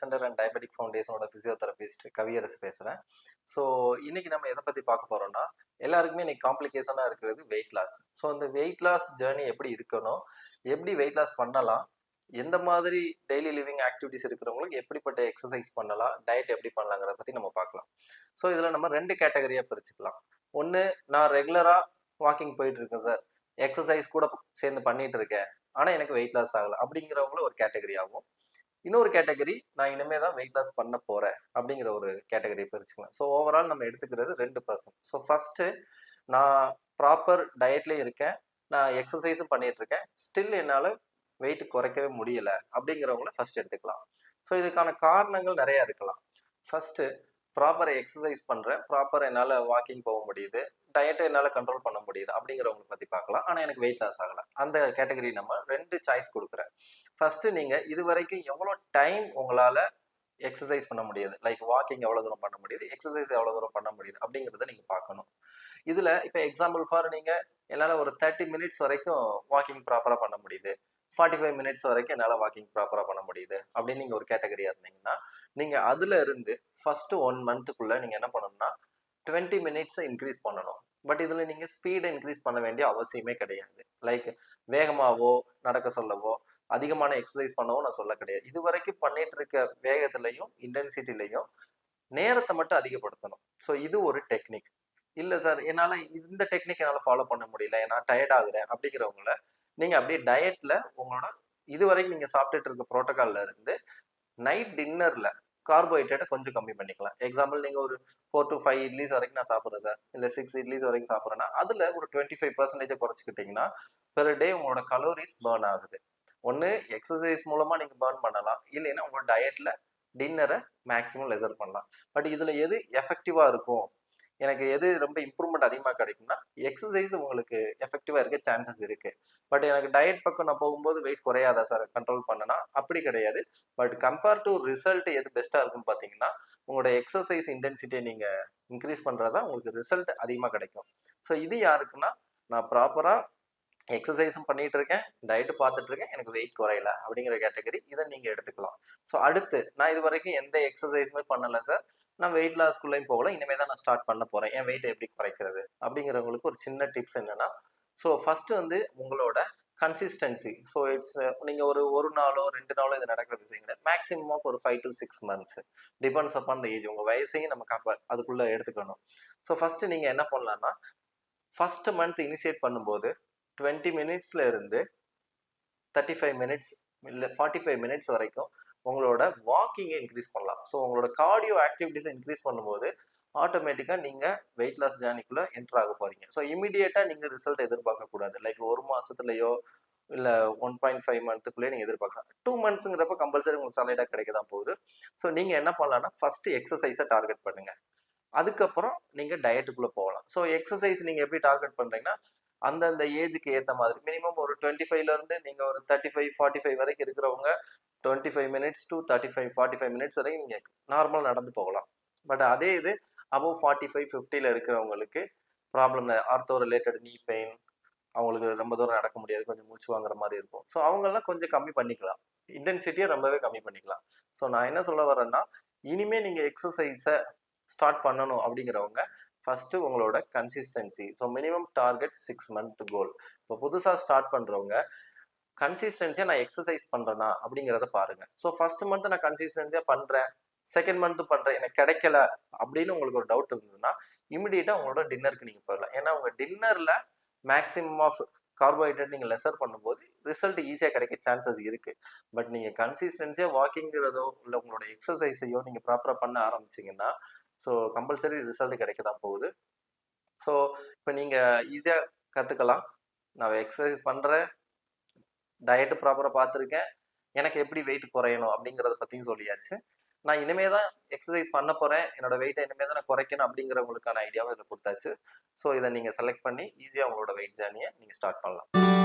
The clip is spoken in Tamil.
சென்டர் அண்ட் டயபெட்டிக் ஃபவுண்டேஷனோட பிசியோதெரபிஸ்ட் கவியரசு பேசுகிறேன். ஸோ இன்னைக்கு நம்ம எதை பற்றி பார்க்க போகிறோம்னா, எல்லாருக்குமே இன்னைக்கு காம்ப்ளிகேஷனாக இருக்கிறது வெயிட் லாஸ். ஸோ அந்த வெயிட் லாஸ் ஜேர்னி எப்படி இருக்கணும், எப்படி வெயிட் லாஸ் பண்ணலாம், எந்த மாதிரி டெய்லி லிவிங் ஆக்டிவிட்டிஸ் இருக்கிறவங்களுக்கு எப்படிப்பட்ட எக்ஸசைஸ் பண்ணலாம், டயட் எப்படி பண்ணலாங்கிறத பற்றி நம்ம பார்க்கலாம். ஸோ இதில் நம்ம 2 கேட்டகரியாக பிரிச்சுக்கலாம். ஒன்று, நான் ரெகுலராக வாக்கிங் போயிட்டு இருக்கேன் சார், எக்ஸசைஸ் கூட சேர்ந்து பண்ணிட்டு இருக்கேன், ஆனால் எனக்கு வெயிட் லாஸ் ஆகலை அப்படிங்கிறவங்களும் ஒரு கேட்டகரி ஆகும். இன்னொரு கேட்டகரி, நான் இனிமே தான் வெயிட் லாஸ் பண்ண போறேன் அப்படிங்கிற ஒரு கேட்டகரி பிரிச்சுக்கலாம். ஸோ ஓவரால் நம்ம எடுத்துக்கிறது 2%. ஸோ ஃபர்ஸ்ட், நான் ப்ராப்பர் டயட்லேயும் இருக்கேன், நான் எக்ஸசைஸும் பண்ணிட்டு இருக்கேன், ஸ்டில் என்னால் வெயிட் குறைக்கவே முடியல அப்படிங்கிறவங்கள ஃபர்ஸ்ட் எடுத்துக்கலாம். ஸோ இதுக்கான காரணங்கள் நிறைய இருக்கலாம். ஃபர்ஸ்ட், ப்ராப்பர் எக்ஸசைஸ் பண்றேன், ப்ராப்பர் என்னால் வாக்கிங் போக முடியுது, டயட்டை என்னால் கண்ட்ரோல் பண்ண முடியுது அப்படிங்கிறவங்களை பற்றி பார்க்கலாம். ஆனால் எனக்கு வெயிட் லாஸ் ஆகலை. அந்த கேட்டகரி நம்ம 2 சாய்ஸ் கொடுக்குறேன். ஃபர்ஸ்ட், நீங்க இது வரைக்கும் எவ்வளோ டைம் உங்களால எக்ஸசைஸ் பண்ண முடியுது, லைக் வாக்கிங் எவ்வளோ தூரம் பண்ண முடியுது, எக்ஸசைஸ் எவ்வளோ தூரம் பண்ண முடியுது அப்படிங்கிறத நீங்க பார்க்கணும். இதுல இப்போ எக்ஸாம்பிள் ஃபார், நீங்க என்னால் ஒரு 30 மினிட்ஸ் வரைக்கும் வாக்கிங் ப்ராப்பராக பண்ண முடியுது, 45 மினிட்ஸ் வரைக்கும் என்னால் வாக்கிங் ப்ராப்பராக பண்ண முடியுது அப்படின்னு நீங்கள் ஒரு கேட்டகரியாக இருந்தீங்கன்னா, நீங்கள் அதில் இருந்து ஃபர்ஸ்ட் 1 மந்த்துக்குள்ள நீங்கள் என்ன பண்ணணும்னா 20 மினிட்ஸை இன்க்ரீஸ் பண்ணணும். பட் இதில் நீங்கள் ஸ்பீடை இன்க்ரீஸ் பண்ண வேண்டிய அவசியமே கிடையாது. லைக் வேகமாகவோ நடக்க சொல்லவோ அதிகமான எக்ஸசைஸ் பண்ணவும் நான் சொல்ல கிடையாது. இது வரைக்கும் பண்ணிட்டு இருக்க வேகத்திலையும் இன்டென்சிட்டிலையும் நேரத்தை மட்டும் அதிகப்படுத்தணும். ஸோ இது ஒரு டெக்னிக். இல்லை சார், என்னால் இந்த டெக்னிக் என்னால் ஃபாலோ பண்ண முடியல, நான் டயர்ட் ஆகுறேன் அப்படிங்கிறவங்கள நீங்கள் அப்படியே டயட்ல உங்களோட இது வரைக்கும் நீங்கள் சாப்பிட்டுட்டு இருக்க ப்ரோட்டோகால்ல இருந்து நைட் டின்னர்ல கார்போஹைட்ரேட்டை கொஞ்சம் கம்மி பண்ணிக்கலாம். எக்ஸாம்பிள், நீங்க ஒரு 4 to 5 இட்லிஸ் வரைக்கும் நான் சாப்பிட்றேன் சார், இல்லை 6 இட்லிஸ் வரைக்கும் சாப்பிட்றேன்னா அதுல ஒரு 25% குறைச்சிக்கிட்டீங்கன்னா பெர் டே உங்களோட கலோரிஸ் பர்ன் ஆகுது. ஒன்று எக்ஸசைஸ் மூலமா நீங்க பர்ன் பண்ணலாம், இல்லைன்னா உங்களோட டயட்ல டின்னரை மேக்ஸிமம் லெசர் பண்ணலாம். பட் இதுல எது எஃபெக்டிவா இருக்கும், எனக்கு எது ரொம்ப இம்ப்ரூவ்மெண்ட் அதிகமாக கிடைக்கும்னா எக்ஸசைஸ் உங்களுக்கு எஃபெக்டிவா இருக்க சான்சஸ் இருக்கு. பட் எனக்கு டயட் பக்கம் நான் போகும்போது வெயிட் குறையாதா சார் கண்ட்ரோல் பண்ணனா, அப்படி கிடையாது. பட் கம்பேர் டு ரிசல்ட் எது பெஸ்டா இருக்குன்னு பாத்தீங்கன்னா, உங்களோட எக்ஸசைஸ் இன்டென்சிட்டியை நீங்க இன்க்ரீஸ் பண்றதா உங்களுக்கு ரிசல்ட் அதிகமாக கிடைக்கும். ஸோ இது யாருக்குன்னா, நான் ப்ராப்பரா எக்ஸசைஸும் பண்ணிட்டு இருக்கேன், டயட் பார்த்துட்டு இருக்கேன், எனக்கு வெயிட் குறையல அப்படிங்கிற கேட்டகரி, இதை நீங்க எடுத்துக்கலாம். ஸோ அடுத்து, நான் இது வரைக்கும் எந்த எக்ஸசைஸுமே பண்ணல சார், நான் வெயிட் லாஸ்க்குள்ளேயும் போகல, இனிமே தான் நான் ஸ்டார்ட் பண்ண போறேன், என் வெயிட்டை எப்படி குறைக்கிறது அப்படிங்கிறவங்களுக்கு ஒரு சின்ன டிப்ஸ் என்னன்னா, ஸோ ஃபர்ஸ்ட் வந்து உங்களோட கன்சிஸ்டன்சி. ஸோ இட்ஸ், நீங்க ஒரு நாளோ 2 நாளோ இது நடக்கிற விஷயம் கிடையாது. மேக்ஸிமம் ஆஃப் ஒரு 5 to 6 months, depends upon the age. உங்க வயசையும் நம்ம அதுக்குள்ள எடுத்துக்கணும். ஸோ ஃபர்ஸ்ட் நீங்க என்ன பண்ணலாம்னா, ஃபர்ஸ்ட் மந்த் இனிஷியேட் பண்ணும்போது 20 மினிட்ஸ்ல இருந்து 35 மினிட்ஸ் இல்லை 45 மினிட்ஸ் வரைக்கும் உங்களோட வாக்கிங்கை இன்க்ரீஸ் பண்ணலாம். ஸோ உங்களோட கார்டியோ ஆக்டிவிட்டிஸை இன்க்ரீஸ் பண்ணும்போது ஆட்டோமேட்டிக்காக நீங்கள் வெயிட் லாஸ் ஜேர்னிக்குள்ளே என்டர் ஆக போறீங்க. ஸோ இமீடியட்டாக நீங்கள் ரிசல்ட் எதிர்பார்க்கக்கூடாது. லைக் 1 மாசத்துலையோ இல்லை 1.5 மந்த்துக்குள்ளேயே நீங்கள் எதிர்பார்க்கலாம். 2 மந்த்ஸுங்கிறப்ப கம்பல்சரி உங்களுக்கு சாலிடாக கிடைக்க தான் போகுது. ஸோ நீங்கள் என்ன பண்ணலாம்னா, ஃபர்ஸ்ட் எக்ஸசைஸை டார்கெட் பண்ணுங்க, அதுக்கப்புறம் நீங்கள் டயட்டுக்குள்ளே போகலாம். ஸோ எக்ஸசைஸ் நீங்கள் எப்படி டார்கெட் பண்ணுறீங்கன்னா, அந்தந்த ஏஜுக்கு ஏற்ற மாதிரி மினிமம் ஒரு 25ல இருந்து நீங்க ஒரு 35 45 வரைக்கும் இருக்கிறவங்க 25 மினிட்ஸ் டு 35 45 மினிட்ஸ் வரைக்கும் நீங்க நார்மல் நடந்து போகலாம். பட் அதே இது அபவ் 45 50ல இருக்கிறவங்களுக்கு ப்ராப்ளம், ஆர்த்தோ ரிலேட்டட் நீ பெயின், அவங்களுக்கு ரொம்ப தூரம் நடக்க முடியாது, கொஞ்சம் மூச்சு வாங்குற மாதிரி இருக்கும். ஸோ அவங்கெல்லாம் கொஞ்சம் கம்மி பண்ணிக்கலாம், இன்டென்சிட்டியை ரொம்பவே கம்மி பண்ணிக்கலாம். ஸோ நான் என்ன சொல்ல வரேன்னா, இனிமே நீங்க எக்ஸசைஸை ஸ்டார்ட் பண்ணணும் அப்படிங்கிறவங்க ஃபர்ஸ்ட் உங்களோட consistency. So minimum target 6 month goal. இப்போ புதுசாக ஸ்டார்ட் பண்றவங்க கன்சிஸ்டன்சியா நான் எக்ஸசைஸ் பண்றேனா அப்படிங்கிறத பாருங்க. ஸோ ஃபர்ஸ்ட் மந்த் நான் கன்சிஸ்டன்சியா பண்றேன், செகண்ட் மந்த் பண்றேன், எனக்கு கிடைக்கல அப்படின்னு உங்களுக்கு ஒரு டவுட் இருந்ததுன்னா இமிடியேட்டா உங்களோட டின்னருக்கு நீங்க போயிடலாம். ஏன்னா உங்க டின்னர்ல மேக்ஸிமம் ஆஃப் கார்போஹைட்ரேட் நீங்க லெசர் பண்ணும்போது ரிசல்ட் ஈஸியா கிடைக்க சான்சஸ் இருக்கு. பட் நீங்க கன்சிஸ்டன்சியா வாக்கிங்கிறதோ இல்லை உங்களோட எக்ஸசைஸையோ நீங்க ப்ராப்பரா பண்ண ஆரம்பிச்சீங்கன்னா ஸோ கம்பல்சரி ரிசல்ட் கிடைக்க தான் போகுது. ஸோ இப்போ நீங்கள் ஈஸியாக கற்றுக்கலாம். நான் எக்ஸசைஸ் பண்ணுறேன், டயட்டு ப்ராப்பராக பார்த்துருக்கேன், எனக்கு எப்படி வெயிட் குறையணும் அப்படிங்கிறத பற்றியும் சொல்லியாச்சு. நான் இனிமே தான் எக்ஸசைஸ் பண்ண போகிறேன், என்னோட வெயிட்டை இனிமே தான் நான் குறைக்கணும் அப்படிங்கிறவங்களுக்கான ஐடியாவும் இதில் கொடுத்தாச்சு. ஸோ இதை நீங்கள் செலக்ட் பண்ணி ஈஸியாக உங்களோட வெயிட் ஜேர்னியை நீங்கள் ஸ்டார்ட் பண்ணலாம்.